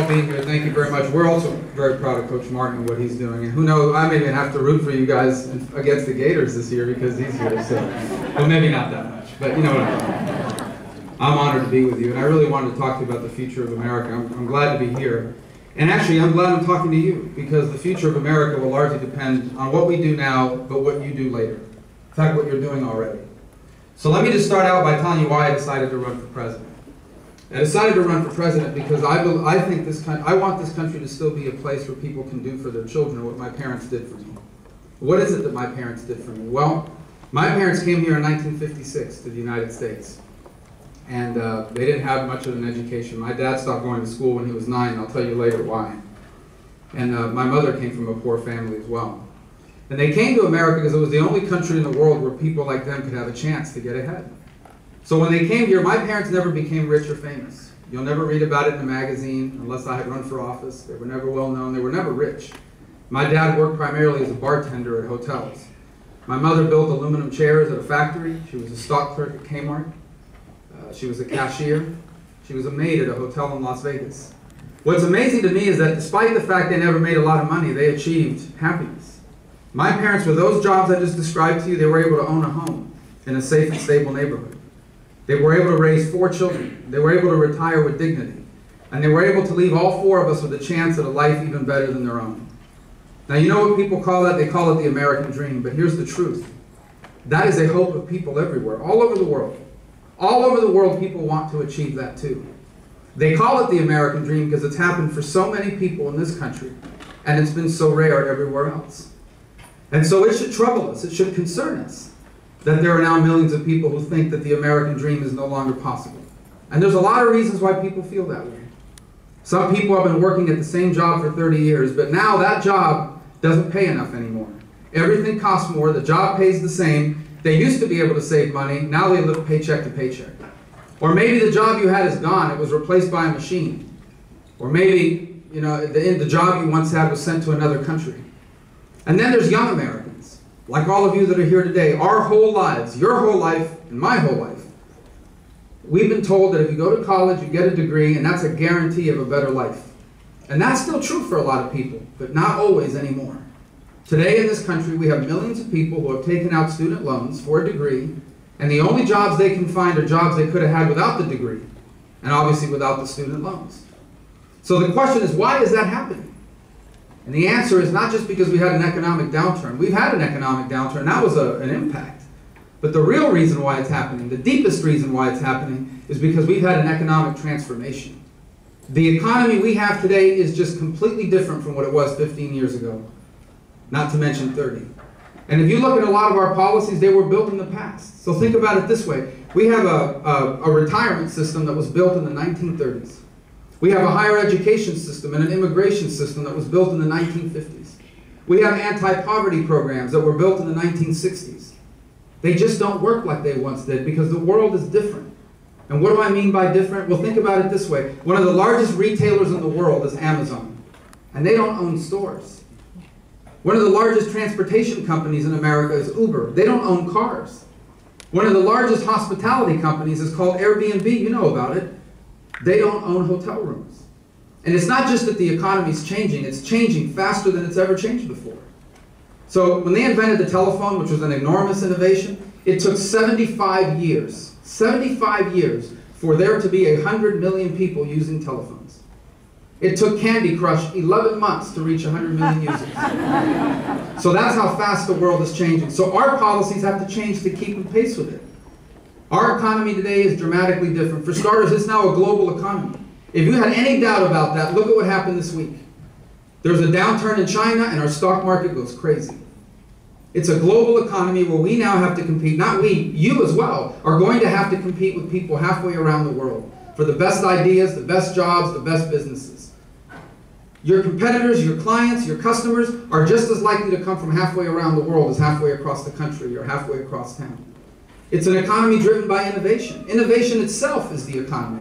being here. Thank you very much. We're also very proud of Coach Martin and what he's doing. And who knows, I may even have to root for you guys against the Gators this year because he's here. So, well, maybe not that much, but you know what I'm talking about. I'm honored to be with you, and I really wanted to talk to you about the future of America. I'm glad to be here. And actually, I'm glad I'm talking to you because the future of America will largely depend on what we do now, but what you do later. In fact, what you're doing already. So let me just start out by telling you why I decided to run for president. I decided to run for president because I think I want this country to still be a place where people can do for their children what my parents did for me. What is it that my parents did for me? Well, my parents came here in 1956 to the United States. And they didn't have much of an education. My dad stopped going to school when he was 9, and I'll tell you later why. And my mother came from a poor family as well. And they came to America because it was the only country in the world where people like them could have a chance to get ahead. So when they came here, my parents never became rich or famous. You'll never read about it in a magazine unless I had run for office. They were never well known. They were never rich. My dad worked primarily as a bartender at hotels. My mother built aluminum chairs at a factory. She was a stock clerk at Kmart. She was a cashier. She was a maid at a hotel in Las Vegas. What's amazing to me is that despite the fact they never made a lot of money, they achieved happiness. My parents, with those jobs I just described to you, they were able to own a home in a safe and stable neighborhood. They were able to raise 4 children. They were able to retire with dignity. And they were able to leave all 4 of us with a chance at a life even better than their own. Now, you know what people call that? They call it the American dream. But here's the truth. That is a hope of people everywhere, all over the world. All over the world, people want to achieve that too. They call it the American dream because it's happened for so many people in this country, and it's been so rare everywhere else. And so it should trouble us, it should concern us, that there are now millions of people who think that the American dream is no longer possible. And there's a lot of reasons why people feel that way. Some people have been working at the same job for 30 years, but now that job doesn't pay enough anymore. Everything costs more, the job pays the same. They used to be able to save money, now they live paycheck to paycheck. Or maybe the job you had is gone, it was replaced by a machine. Or maybe, you know, the job you once had was sent to another country. And then there's young Americans, like all of you that are here today. Our whole lives, your whole life, and my whole life, we've been told that if you go to college, you get a degree, and that's a guarantee of a better life. And that's still true for a lot of people, but not always anymore. Today in this country, we have millions of people who have taken out student loans for a degree, and the only jobs they can find are jobs they could have had without the degree, and obviously without the student loans. So the question is, why is that happening? And the answer is not just because we had an economic downturn. We've had an economic downturn. That was an impact. But the real reason why it's happening, the deepest reason why it's happening, is because we've had an economic transformation. The economy we have today is just completely different from what it was 15 years ago. Not to mention 30. And if you look at a lot of our policies, they were built in the past. So think about it this way. We have a retirement system that was built in the 1930s. We have a higher education system and an immigration system that was built in the 1950s. We have anti-poverty programs that were built in the 1960s. They just don't work like they once did because the world is different. And what do I mean by different? Well, think about it this way. One of the largest retailers in the world is Amazon. And they don't own stores. One of the largest transportation companies in America is Uber. They don't own cars. One of the largest hospitality companies is called Airbnb. You know about it. They don't own hotel rooms. And it's not just that the economy is changing. It's changing faster than it's ever changed before. So when they invented the telephone, which was an enormous innovation, it took 75 years for there to be 100 million people using telephones. It took Candy Crush 11 months to reach 100 million users. So that's how fast the world is changing. So our policies have to change to keep in pace with it. Our economy today is dramatically different. For starters, it's now a global economy. If you had any doubt about that, look at what happened this week. There's a downturn in China and our stock market goes crazy. It's a global economy where we now have to compete, not we, you as well, are going to have to compete with people halfway around the world for the best ideas, the best jobs, the best businesses. Your competitors, your clients, your customers are just as likely to come from halfway around the world as halfway across the country or halfway across town. It's an economy driven by innovation. Innovation itself is the economy.